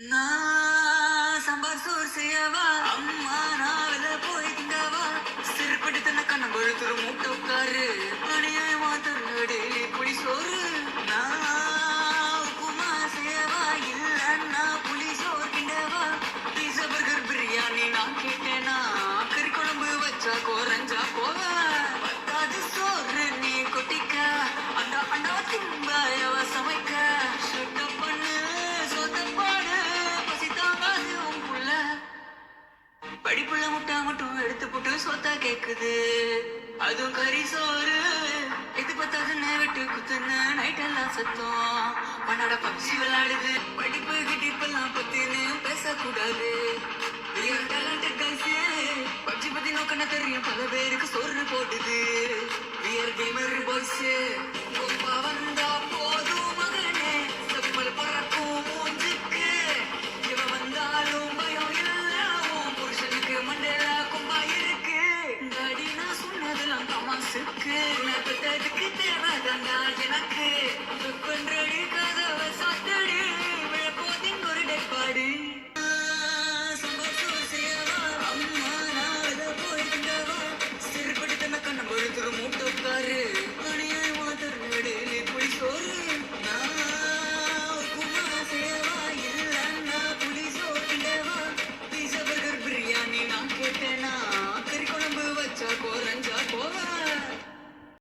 நான் சாம்பார் சோறு செய்யவா அம்மா நாவல போய் திங்கவா சிறுபடி தன்ன கண்ணம் பழுத்துரு மூட்டை உட்காரு அநியாயமா தருங்க டெய்லி புளி சோறு நான் உப்புமா செய்யவா இல்லன்னா புளி சோறு கிண்டவா பீஸா பர்கர் பிரியாணி நான் கேட்டேனா கறி குழம்பு வச்சா குறைஞ்சா போவேன் பத்தாது சோறு நீ கொட்டிக்க அந்த அண்ணா திம்பாயவ சமைக்க சுத்தம் பண்ணு சொத்தப்பாடு பசி தாங்காது உன் புள்ள படிப்புள்ள முட்டா மட்டும் எடுத்து போட்டு சொத்தா கேக்குது அதுவும் கறி சோறு இது பத்தாதுன்னு விட்டு குத்துன்னு நைட் எல்லாம் சத்தம் மண்ணோட பப்ஜி விளையாடுது படிப்பு கிட்டிப்பெல்லாம் பத்தின்னு பேசக்கூடாது பப்ஜி பத்தி நோக்கன தெரியும் பல பேருக்கு சோறு போடுது வியர் கேமர் பாய்ஸ் கோப்பா வந்தா போதும் மகனே செப்பல் பறக்கும் மூஞ்சுக்கு இவ வந்தாலும் பயம் இல்ல உன் புருஷனுக்கு மண்டல கும்பா இருக்கு டாடி நான் சொன்னதெல்லாம் தமாசுக்கு நான் பெற்றதுக்கு தேவைதாண்டா எனக்கு